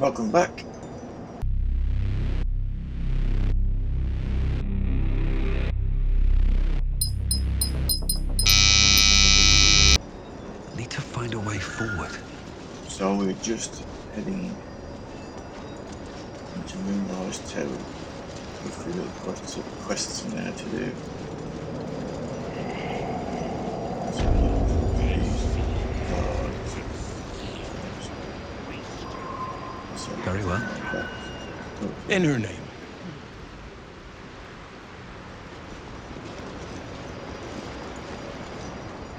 Welcome back. Need to find a way forward. So we're just heading into Moonrise Towers. Hopefully there are quests in there to do. Very well. In her name.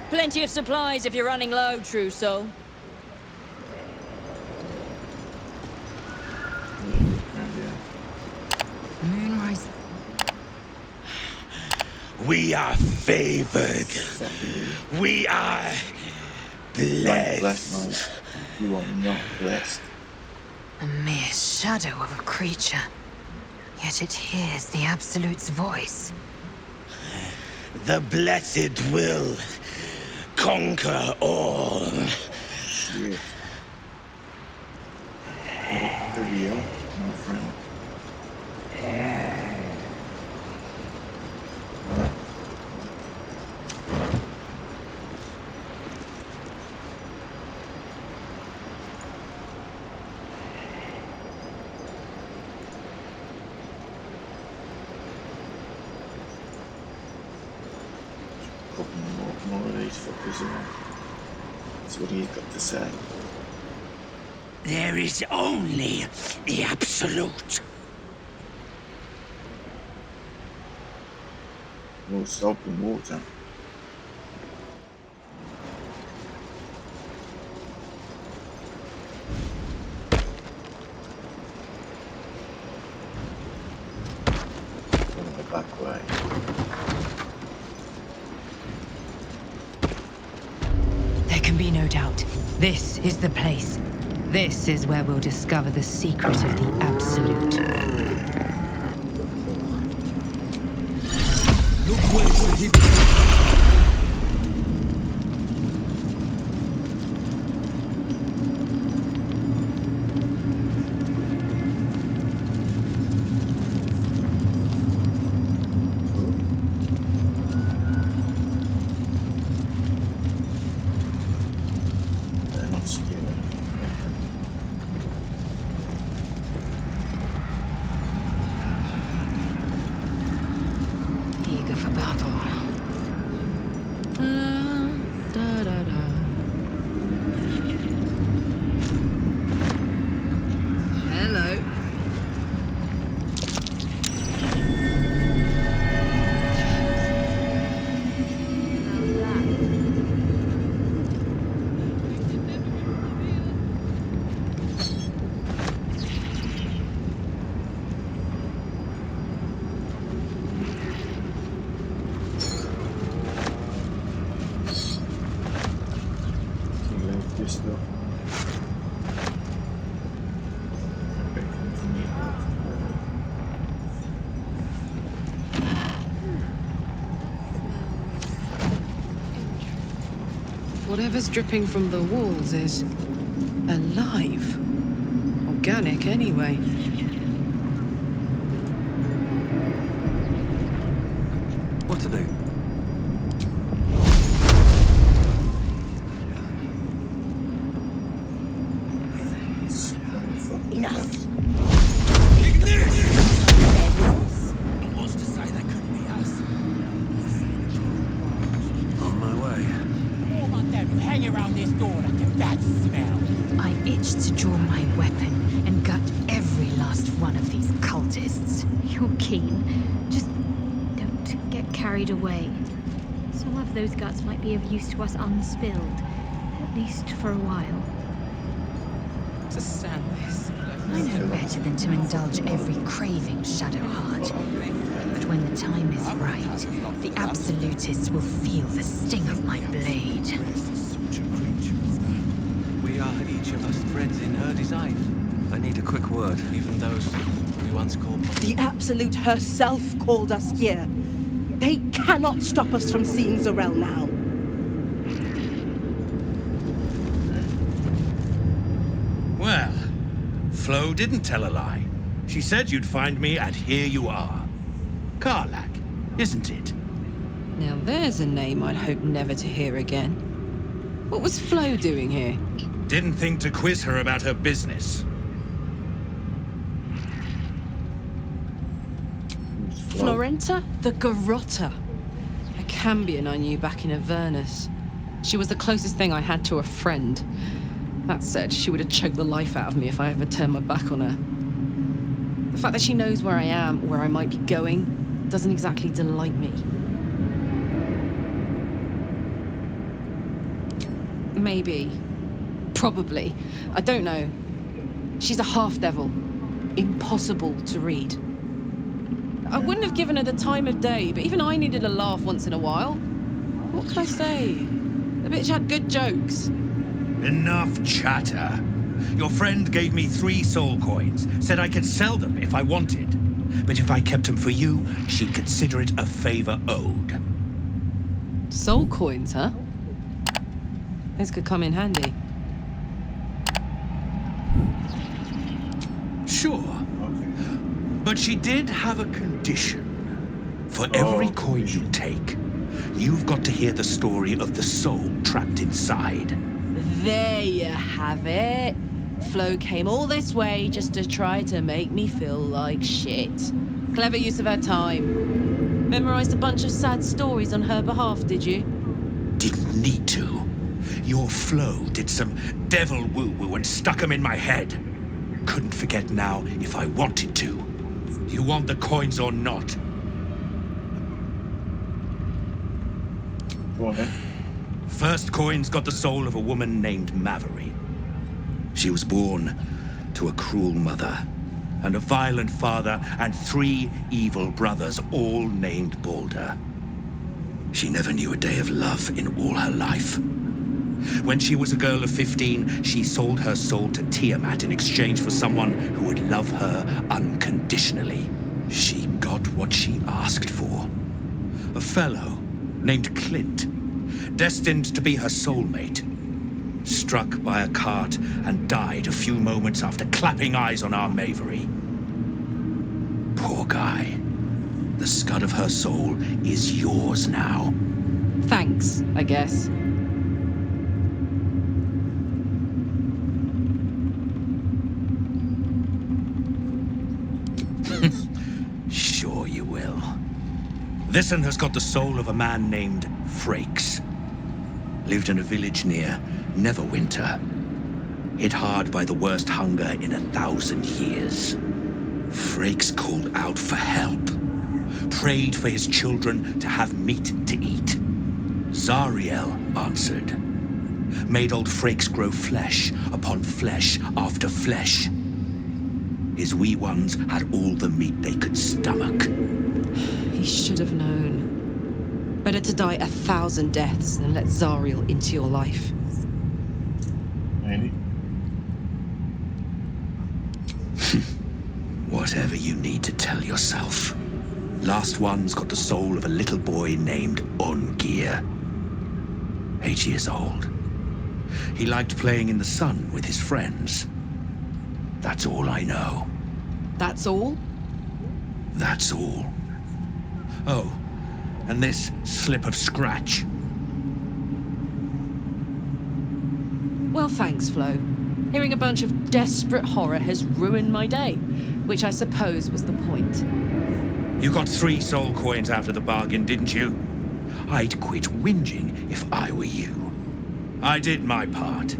Plenty of supplies if you're running low, true soul. Moonrise. We are favored. We are blessed. Blessed, mate. You are not blessed. A mere shadow of a creature. Yet it hears the Absolute's voice. The blessed will conquer all. Shit. There we are, my friend. More of these fuckers around. That's what he's got to say. There is only the absolute. More salt and water. Going the back way. There can be no doubt. This is the place. This is where we'll discover the secret of the Absolute. Look where's the hidden. They're not scared. Eager for battle. Hello. Can you leave this stuff? Whatever's dripping from the walls is alive. Organic, anyway. What to do? Enough. What's to say that couldn't be us? On my way. All on them hang around this door like a bad smell. I itch to draw my weapon and gut every last one of these cultists. You're keen. Just don't get carried away. Some of those guts might be of use to us unspilled, at least for a while. To stand this. I know better than to indulge every craving, Shadowheart. But when the time is right, the Absolutists will feel the sting of my blade. We are each of us threads in her design. I need a quick word. Even those we once called. The Absolute herself called us here. They cannot stop us from seeing Zarel now. Well, Flo didn't tell a lie. She said you'd find me, and here you are. Karlak, isn't it? Now there's a name I'd hope never to hear again. What was Flo doing here? Didn't think to quiz her about her business. Florenta the Garotta. A Cambion I knew back in Avernus. She was the closest thing I had to a friend. That said, she would have choked the life out of me if I ever turned my back on her. The fact that she knows where I am, where I might be going, doesn't exactly delight me. Maybe. Probably. I don't know. She's a half-devil. Impossible to read. I wouldn't have given her the time of day, but even I needed a laugh once in a while. What could I say? The bitch had good jokes. Enough chatter. Your friend gave me 3 soul coins, said I could sell them if I wanted. But if I kept them for you, she'd consider it a favor owed. Soul coins, huh? This could come in handy. Sure. But she did have a condition. For every coin you take, you've got to hear the story of the soul trapped inside. There you have it. Flo came all this way just to try to make me feel like shit. Clever use of her time. Memorized a bunch of sad stories on her behalf, did you? Didn't need to. Your Flo did some devil woo-woo and stuck 'em in my head. Couldn't forget now if I wanted to. You want the coins or not? Go ahead. First coin's got the soul of a woman named Maveri. She was born to a cruel mother and a violent father and 3 evil brothers, all named Baldur. She never knew a day of love in all her life. When she was a girl of 15, she sold her soul to Tiamat in exchange for someone who would love her unconditionally. She got what she asked for. A fellow named Clint, destined to be her soulmate, struck by a cart and died a few moments after clapping eyes on our Maveri. Poor guy. The scud of her soul is yours now. Thanks, I guess. Sure you will. This one has got the soul of a man named Frakes. Lived in a village near Neverwinter. Hit hard by the worst hunger in 1,000 years. Frakes called out for help. Prayed for his children to have meat to eat. Zariel answered. Made old Frakes grow flesh upon flesh after flesh. His wee ones had all the meat they could stomach. He should have known. Better to die 1,000 deaths than let Zariel into your life. Maybe. Whatever you need to tell yourself. Last one's got the soul of a little boy named Ongir. 8 years old. He liked playing in the sun with his friends. That's all I know. That's all? That's all. Oh, and this slip of scratch. Well, thanks, Flo. Hearing a bunch of desperate horror has ruined my day, which I suppose was the point. You got 3 soul coins out of the bargain, didn't you? I'd quit whinging if I were you. I did my part.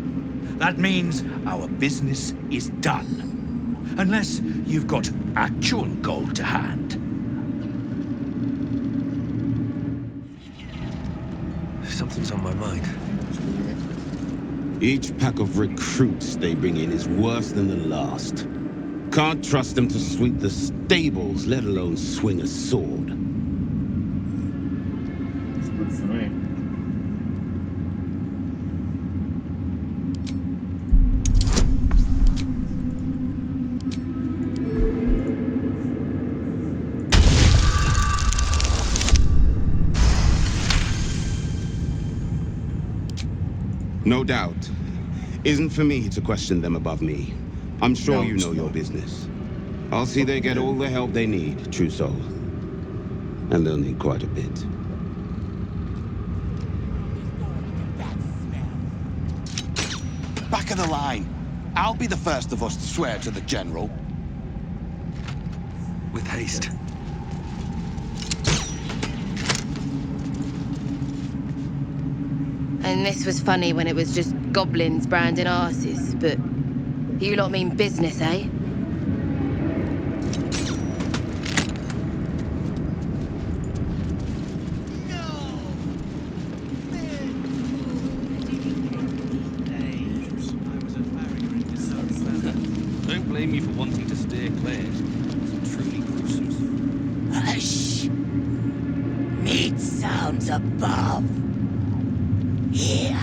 That means our business is done. Unless you've got actual gold to hand. Something's on my mind. Each pack of recruits they bring in is worse than the last. Can't trust them to sweep the stables, let alone swing a sword. It's good for me. No doubt. Isn't for me to question them above me. I'm sure No, you it's know your not. business. I'll see they get all the help they need, true soul. And they'll need quite a bit. Back of the line. I'll be the first of us to swear to the General. With haste. And this was funny when it was just goblins branding arses, but you lot mean business, eh? Don't blame me for wanting to steer clear. It's truly gruesome. Hush! Meat sounds above. Here.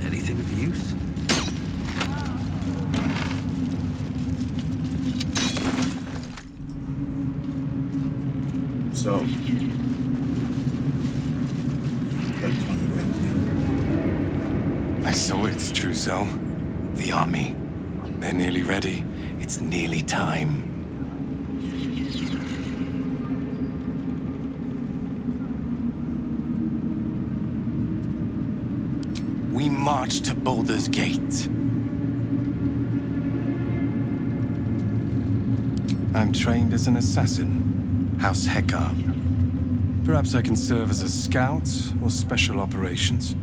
Anything of use? So, I saw its trousseau. The army. They're nearly ready. It's nearly time. We march to Baldur's Gate. I'm trained as an assassin. House Heckar. Perhaps I can serve as a scout or special operations.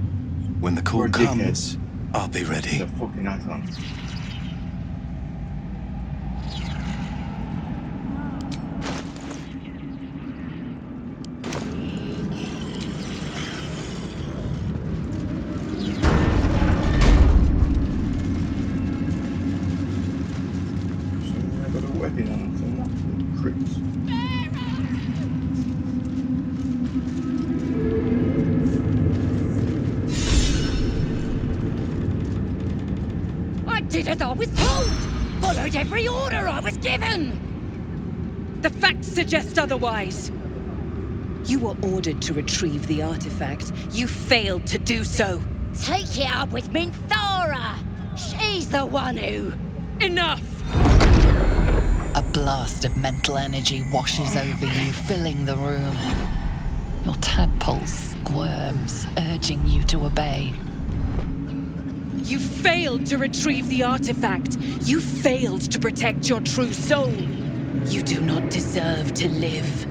When the call You're a dickhead. comes, I'll be ready. the fucking icon. I got a weapon on, so I'm not pricks. I did as I was told! Followed every order I was given! The facts suggest otherwise. You were ordered to retrieve the artifact. You failed to do so. Take it up with Minthara! She's the one who... Enough! A blast of mental energy washes over you, filling the room. Your tadpole squirms, urging you to obey. You failed to retrieve the artifact. You failed to protect your true soul. You do not deserve to live.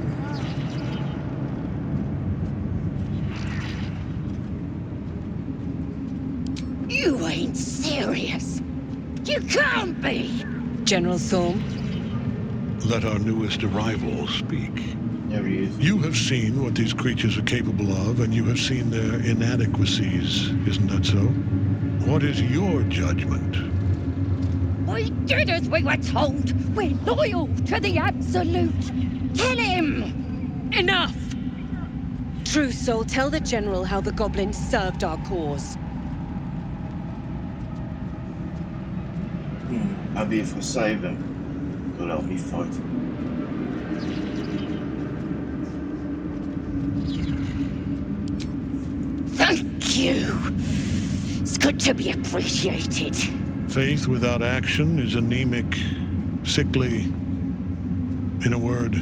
You ain't serious! You can't be! General Thorm? Let our newest arrival speak. There he is. You have seen what these creatures are capable of, and you have seen their inadequacies, isn't that so? What is your judgment? We did as we were told! We're loyal to the Absolute! Kill him! Enough! True Soul, tell the General how the goblins served our cause. I'll be if I save them. They'll help me fight. Thank you! It's good to be appreciated. Faith without action is anemic, sickly, in a word,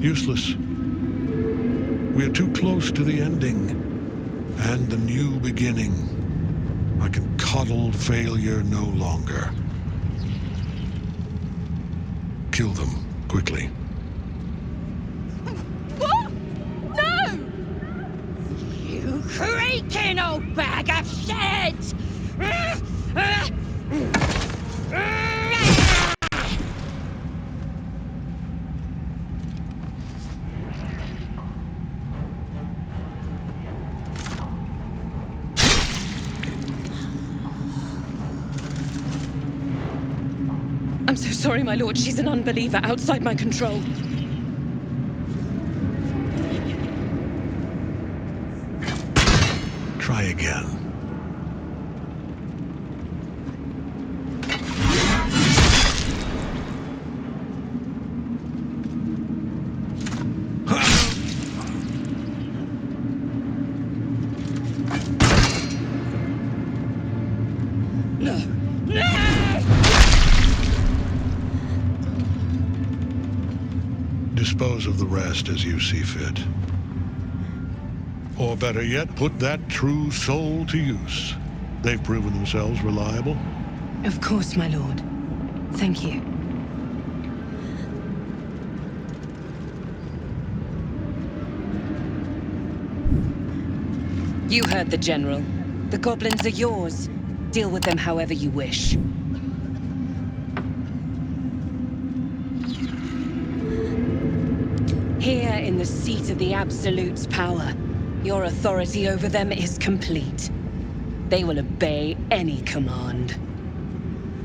useless. We are too close to the ending and the new beginning. I can coddle failure no longer. Kill them, quickly. What? No! You creaking old bag of shit! I'm so sorry, my lord. She's an unbeliever outside my control. try again. Dispose of the rest as you see fit. Or better yet, put that true soul to use. They've proven themselves reliable. Of course, my lord. Thank you. You heard the General. The goblins are yours. Deal with them however you wish. Here in the seat of the Absolute's power, your authority over them is complete. They will obey any command.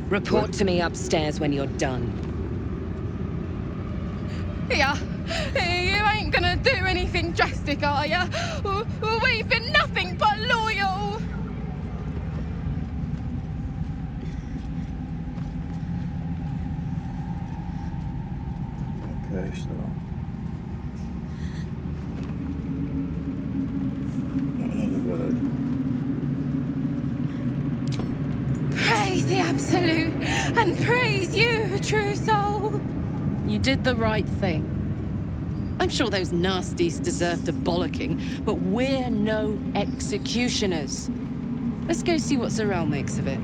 Report to me upstairs when you're done. Yeah, you ain't gonna do anything drastic, are ya? We've been nothing but loyal! Okay, so... not another word. Praise the Absolute, and praise you, true soul! You did the right thing. I'm sure those nasties deserved a bollocking, but we're no executioners. Let's go see what Zarel makes of it.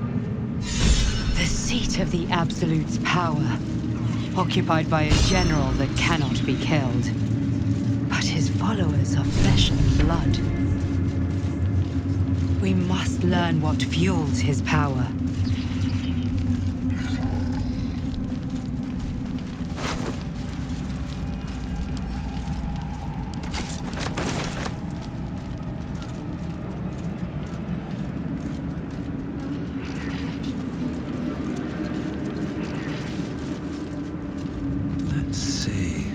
The seat of the Absolute's power, occupied by a general that cannot be killed. But his followers are flesh and blood. We must learn what fuels his power. Let's see.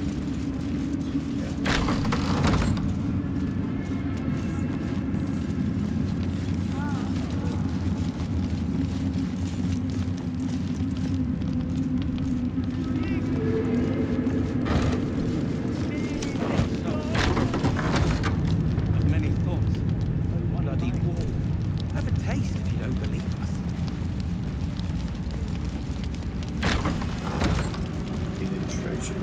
Many thoughts. Bloody wall. Have a taste if you don't believe us. Infiltration.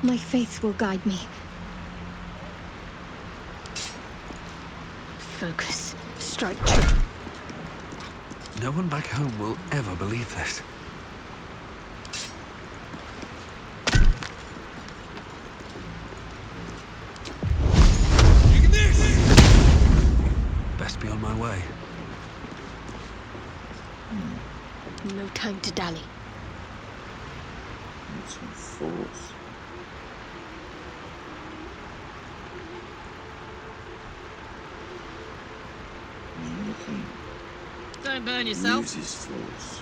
My faith will guide me. Focus. Strike true. No one back home will ever believe this. Best be on my way. No time to dally. Need some force. Don't burn yourself. Use his force.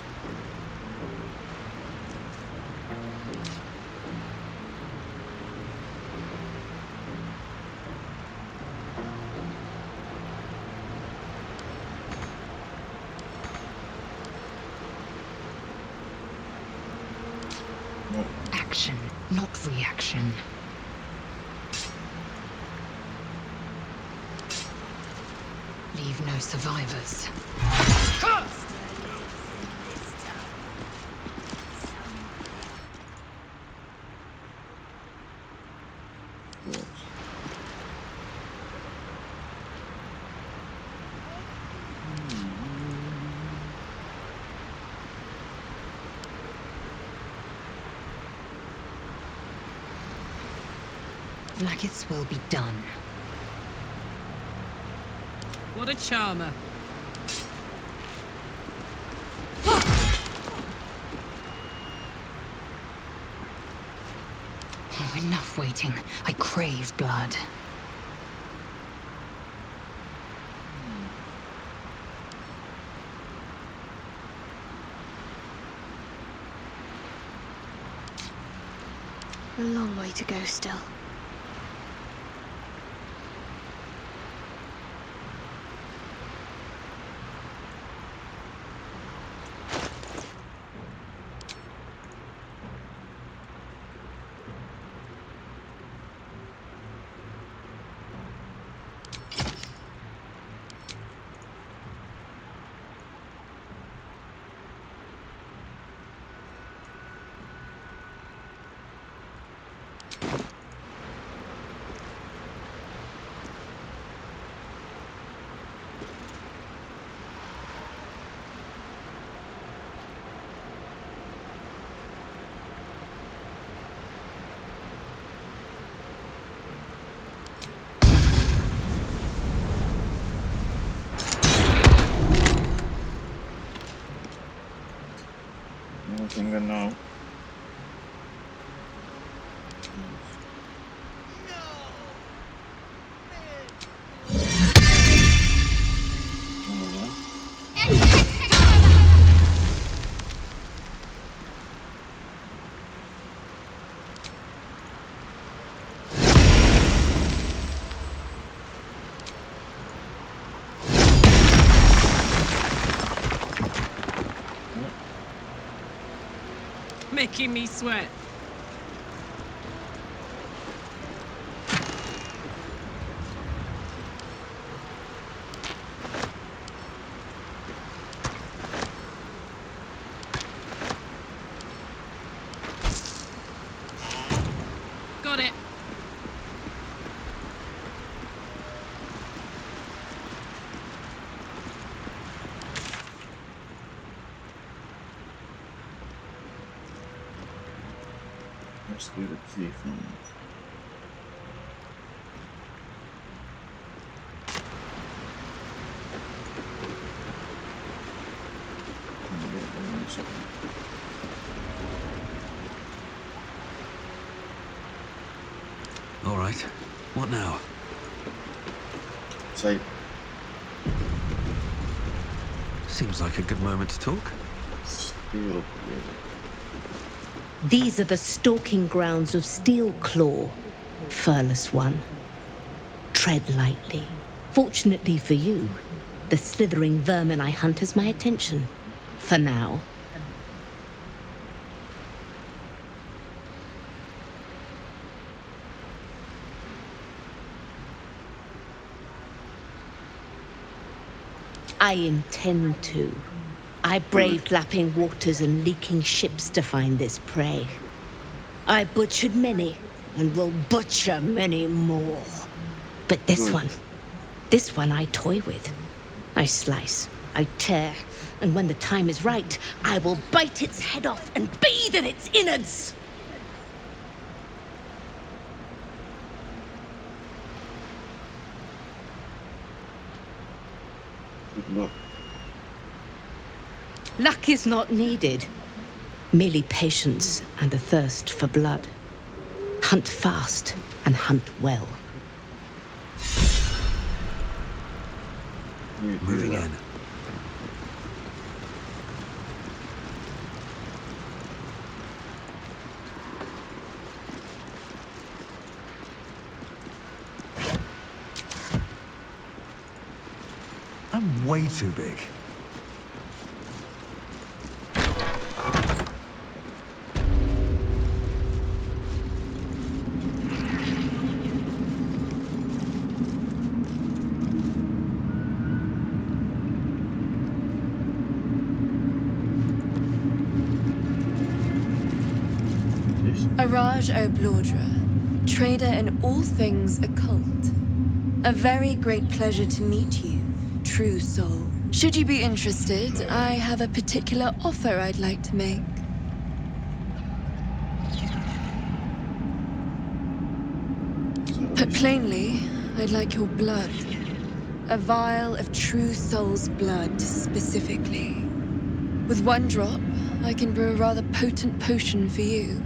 Action, not reaction. Leave no survivors. Like will be done. What a charmer. Oh, enough waiting. I crave blood. A long way to go still. Nothing I know. Making me sweat. Got it. Let's do the key thing. All right. What now? Say, Seems like a good moment to talk. steel. These are the stalking grounds of Steel Claw, Furless One. Tread lightly. Fortunately for you, the slithering vermin I hunt has my attention. For now. I intend to. I braved lapping waters and leaking ships to find this prey. I butchered many, and will butcher many more. But this one I toy with. I slice, I tear, and when the time is right, I will bite its head off and bathe in its innards! Good luck. Luck is not needed. Merely patience and a thirst for blood. Hunt fast and hunt well. Moving in. I'm way too big. Araj O'Blordra, trader in all things occult. A very great pleasure to meet you, true soul. Should you be interested, I have a particular offer I'd like to make. Put plainly, I'd like your blood. A vial of true soul's blood, specifically. With one drop, I can brew a rather potent potion for you.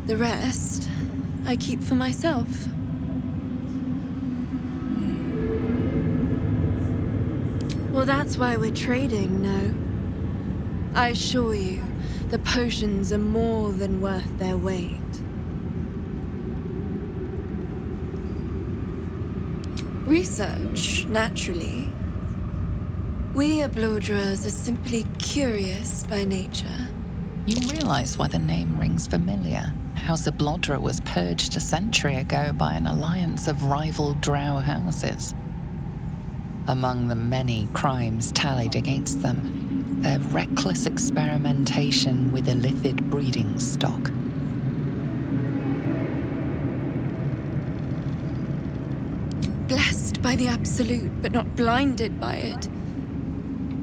The rest, I keep for myself. Well, that's why we're trading, no? I assure you, the potions are more than worth their weight. Research, naturally. We Ablodras are simply curious by nature. You realize why the name rings familiar. House Ablodra was purged a century ago by an alliance of rival drow houses. Among the many crimes tallied against them, their reckless experimentation with illithid breeding stock. Blessed by the Absolute, but not blinded by it.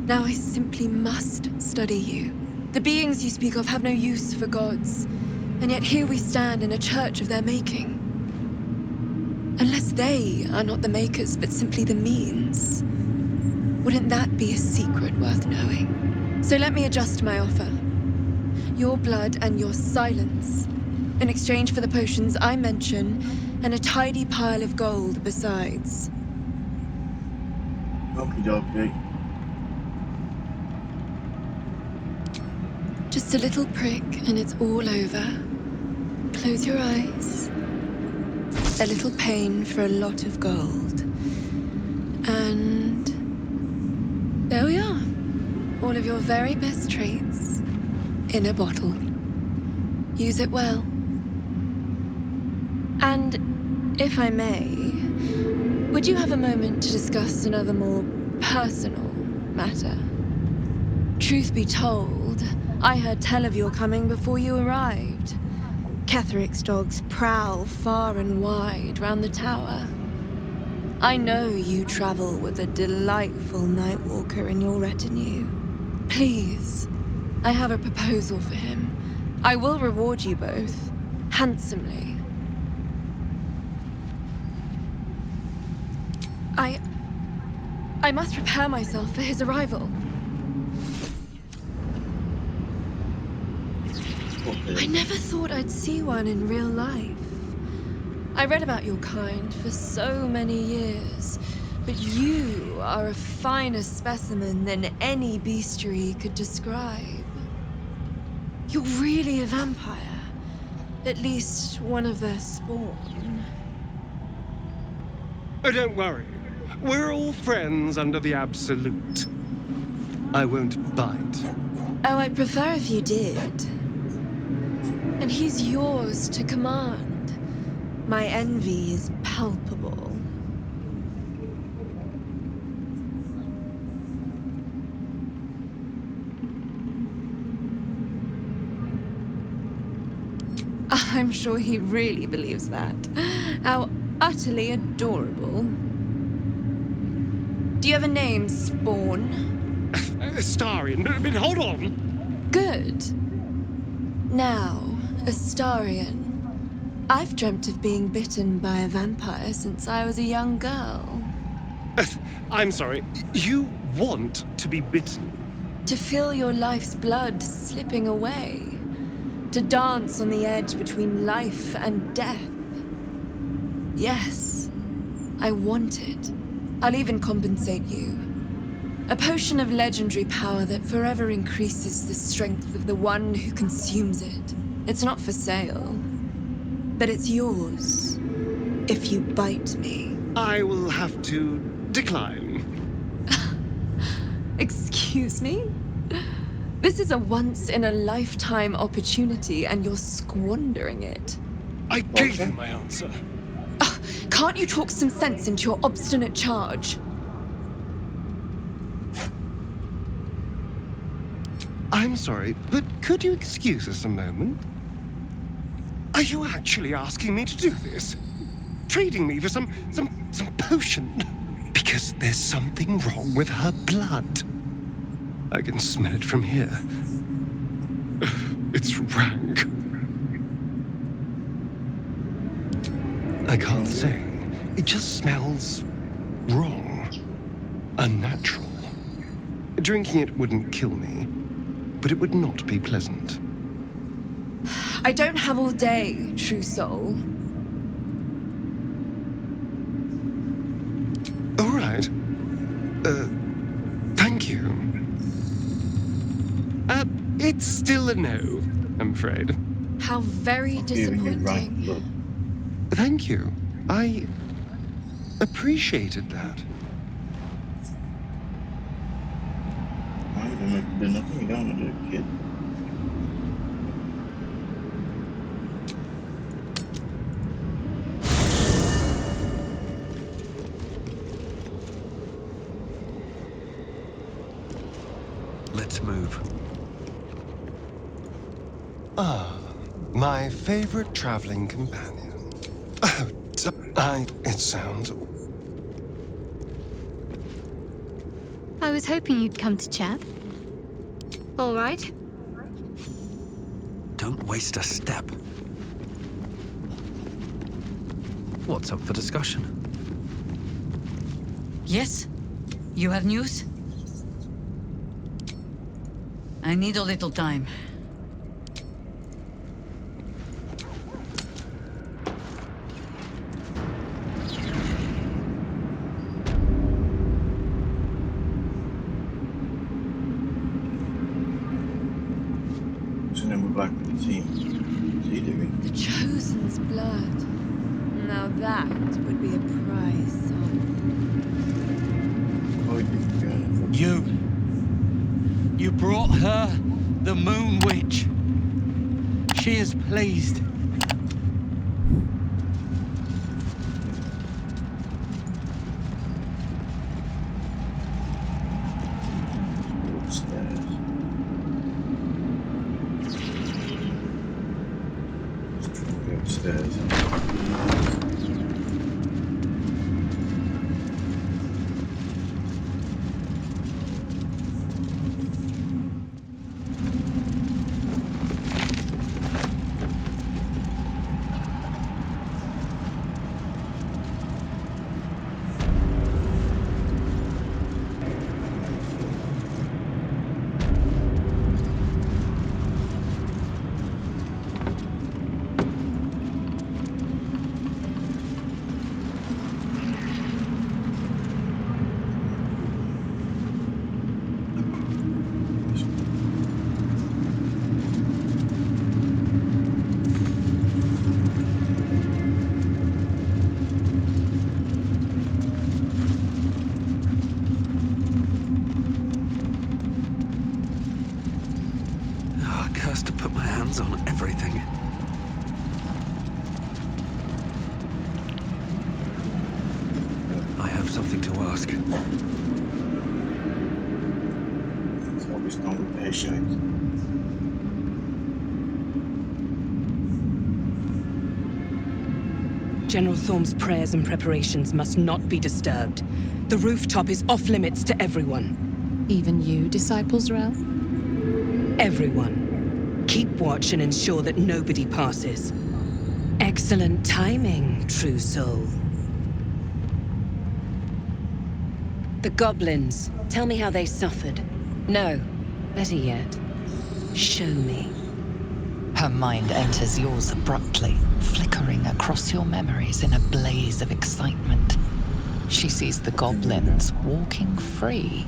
Now I simply must study you. The beings you speak of have no use for gods, and yet here we stand in a church of their making. Unless they are not the makers, but simply the means, wouldn't that be a secret worth knowing? So let me adjust my offer. Your blood and your silence, in exchange for the potions I mention, and a tidy pile of gold besides. Okie dokie. Just a little prick and it's all over. Close your eyes. A little pain for a lot of gold. And there we are. All of your very best traits in a bottle. Use it well. And if I may, would you have a moment to discuss another more personal matter? Truth be told, I heard tell of your coming before you arrived. Ketheric's dogs prowl far and wide round the tower. I know you travel with a delightful Nightwalker in your retinue. Please, I have a proposal for him. I will reward you both, handsomely. I must prepare myself for his arrival. I never thought I'd see one in real life. I read about your kind for so many years, but you are a finer specimen than any bestiary could describe. You're really a vampire. At least one of their spawn. Oh, don't worry. We're all friends under the Absolute. I won't bite. Oh, I'd prefer if you did. And he's yours to command. My envy is palpable. I'm sure he really believes that. How utterly adorable. Do you have a name, Spawn? Astarion, but hold on. Good. Now, Astarion. I've dreamt of being bitten by a vampire since I was a young girl. I'm sorry, you want to be bitten? To feel your life's blood slipping away. To dance on the edge between life and death. Yes, I want it. I'll even compensate you. A potion of legendary power that forever increases the strength of the one who consumes it. It's not for sale, but it's yours if you bite me. I will have to decline. Excuse me? This is a once-in-a-lifetime opportunity, and you're squandering it. I gave you my answer. Can't you talk some sense into your obstinate charge? I'm sorry, but could you excuse us a moment? Are you actually asking me to do this? Trading me for some potion? Because there's something wrong with her blood. I can smell it from here. It's rank. I can't say. It just smells wrong. Unnatural. Drinking it wouldn't kill me, but it would not be pleasant. I don't have all day, true soul. All right. Thank you. It's still a no, I'm afraid. How very disappointing. Thank you. appreciated that. Why you gonna do nothing you don't want to do, kid? Let's move. Ah, my favorite traveling companion. It sounds... I was hoping you'd come to chat. All right. Don't waste a step. What's up for discussion? Yes? You have news? I need a little time. So then we're back with the team. What's he doing? The Chosen's blood. Now that would be a prize song. Oh, You brought her the Moon Witch. She is pleased. Upstairs. Let's try and go upstairs. To put my hands on everything. I have something to ask. It's always not with patient. General Thorm's prayers and preparations must not be disturbed. The rooftop is off limits to everyone. Even you, Disciples Rel? Everyone. Keep watch and ensure that nobody passes. Excellent timing, true soul. The goblins. Tell me how they suffered. No, better yet, show me. Her mind enters yours abruptly, flickering across your memories in a blaze of excitement. She sees the goblins walking free,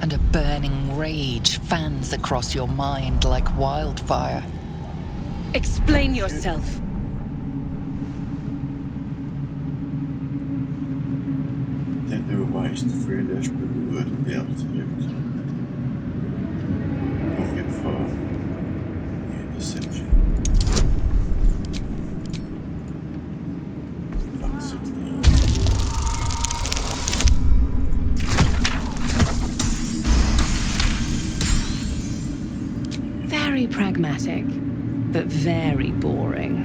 and a burning rage fans across your mind like wildfire. Explain yourself. I think there were ways to free this, but we wouldn't be able to do it. Won't get far in this section. About 16. Very pragmatic, but very boring.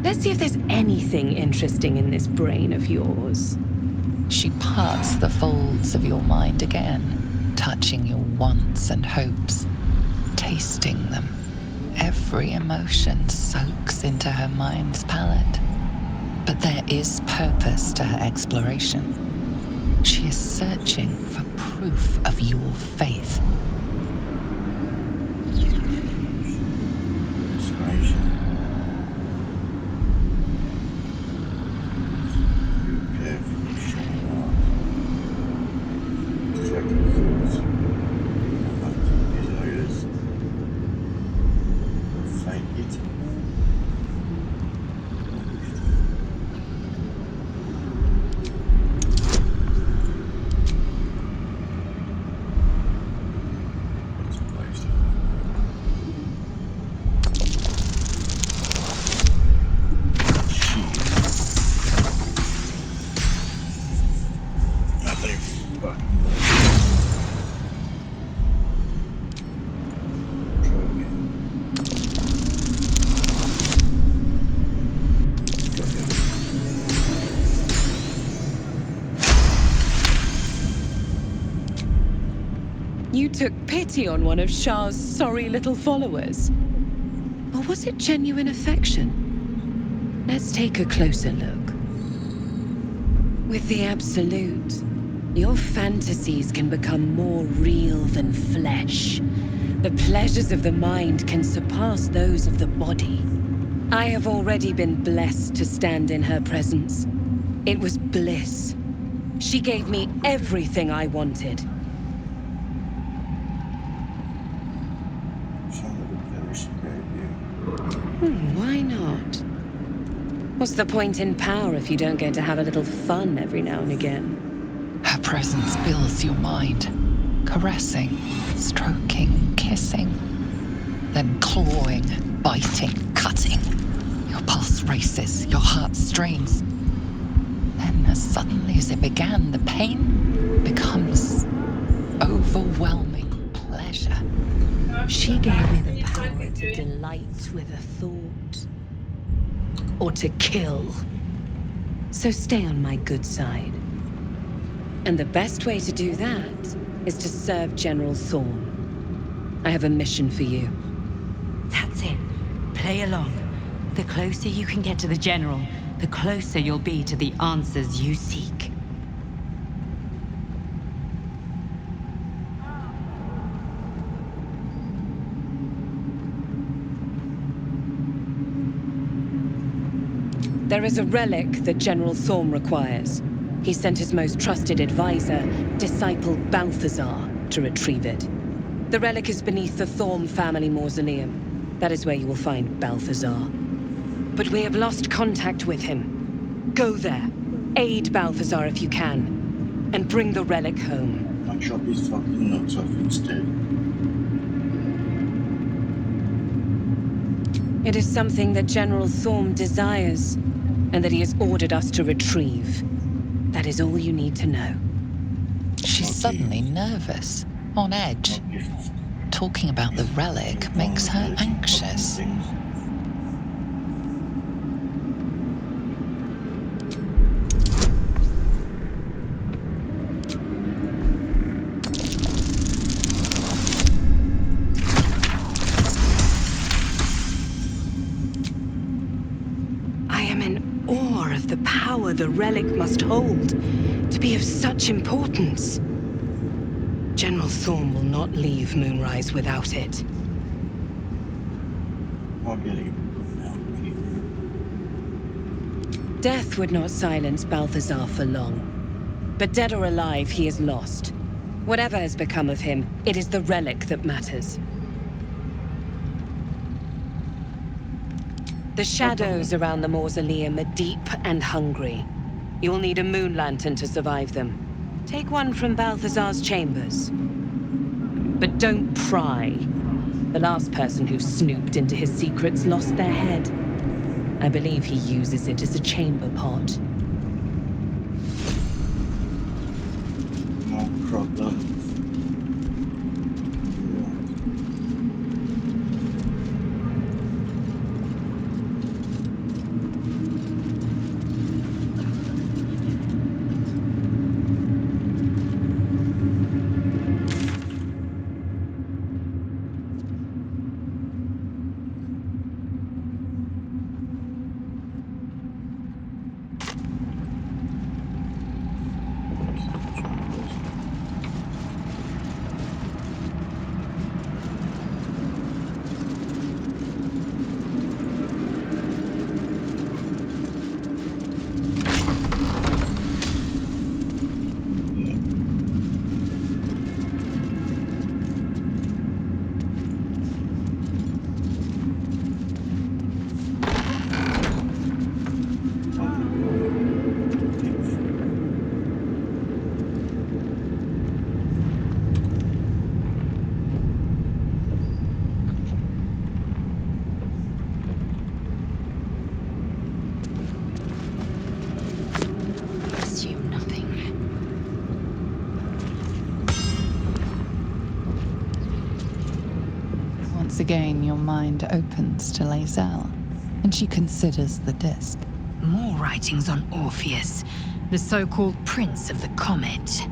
Let's see if there's anything interesting in this brain of yours. She parts the folds of your mind again, touching your wants and hopes, tasting them. Every emotion soaks into her mind's palette. But there is purpose to her exploration. She is searching for proof of your faith. You took pity on one of Shah's sorry little followers? Or was it genuine affection? Let's take a closer look. With the Absolute, your fantasies can become more real than flesh. The pleasures of the mind can surpass those of the body. I have already been blessed to stand in her presence. It was bliss. She gave me everything I wanted. Why not? What's the point in power if you don't get to have a little fun every now and again? Her presence fills your mind. Caressing, stroking, kissing. Then clawing, biting, cutting. Your pulse races, your heart strains. Then, as suddenly as it began, the pain becomes overwhelming pleasure. She gave me the power to delight with a thought. Or to kill. So stay on my good side. And the best way to do that is to serve General Thorne. I have a mission for you. That's it. Play along. The closer you can get to the General, the closer you'll be to the answers you seek. There is a relic that General Thorne requires. He sent his most trusted advisor, disciple Balthazar, to retrieve it. The relic is beneath the Thorne family mausoleum. That is where you will find Balthazar. But we have lost contact with him. Go there, aid Balthazar if you can, and bring the relic home. My job is fucking nuts off instead. It is something that General Thorne desires, and that he has ordered us to retrieve. That is all you need to know. She's suddenly nervous, on edge. Talking about the relic makes her anxious. The relic must hold to be of such importance. General Thorne will not leave Moonrise without it. Death would not silence Balthazar for long. But dead or alive, he is lost. Whatever has become of him, it is the relic that matters. The shadows around the mausoleum are deep and hungry. You'll need a moon lantern to survive them. Take one from Balthazar's chambers. But don't pry. The last person who snooped into his secrets lost their head. I believe he uses it as a chamber pot. No problem. Once again, your mind opens to LAE'ZEL, and she considers the disc. More writings on Orpheus, the so-called Prince of the Comet.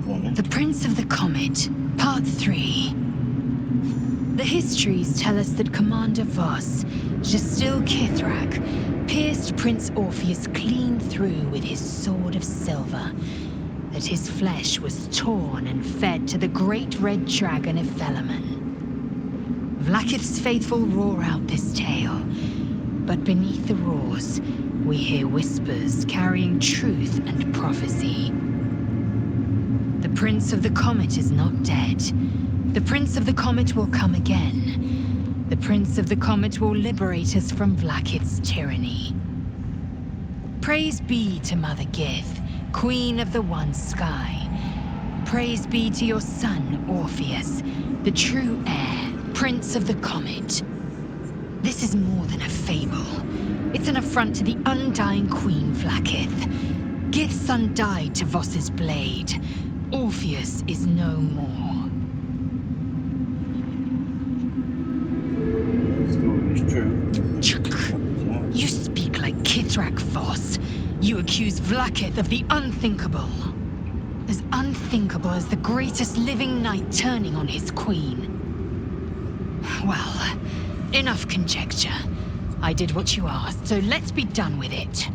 The Prince of the Comet, Part 3. The histories tell us that Commander Voss, Jastil Kithrak, pierced Prince Orpheus clean through with his sword of silver, that his flesh was torn and fed to the great red dragon of Velaman. Vlaakith's faithful roar out this tale, but beneath the roars, we hear whispers carrying truth and prophecy. The Prince of the Comet is not dead. The Prince of the Comet will come again. The Prince of the Comet will liberate us from Vlaakith's tyranny. Praise be to Mother Gith, Queen of the One Sky. Praise be to your son, Orpheus, the true heir, Prince of the Comet. This is more than a fable. It's an affront to the undying Queen Vlaakith. Gith's son died to Voss's blade. Orpheus is no more. You speak like Kithrak, Voss. You accuse Vlaakith of the unthinkable. As unthinkable as the greatest living knight turning on his queen. Well, enough conjecture. I did what you asked, so let's be done with it.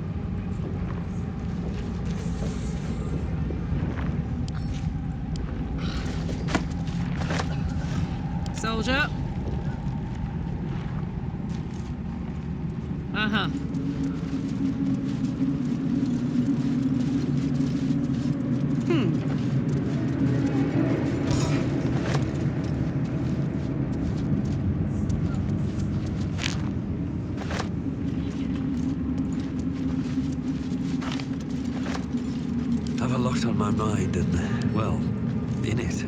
Soldier. Uh-huh. I've a lot on my mind and, well, in it.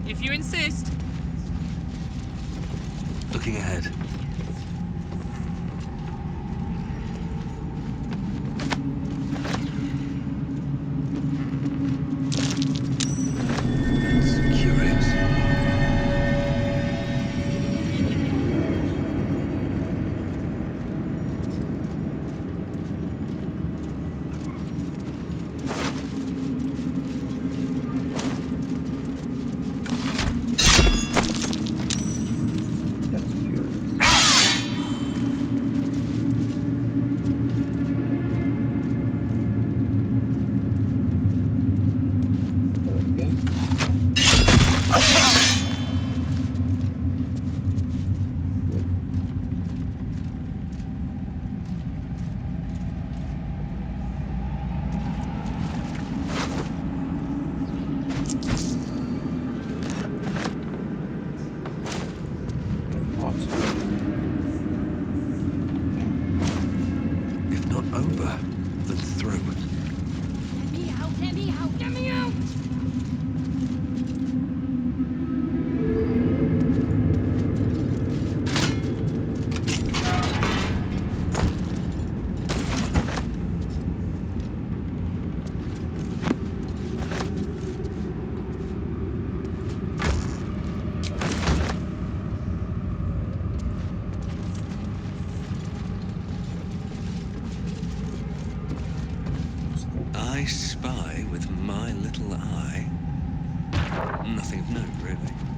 If you insist. Looking ahead. I spy with my little eye. Nothing of note, really.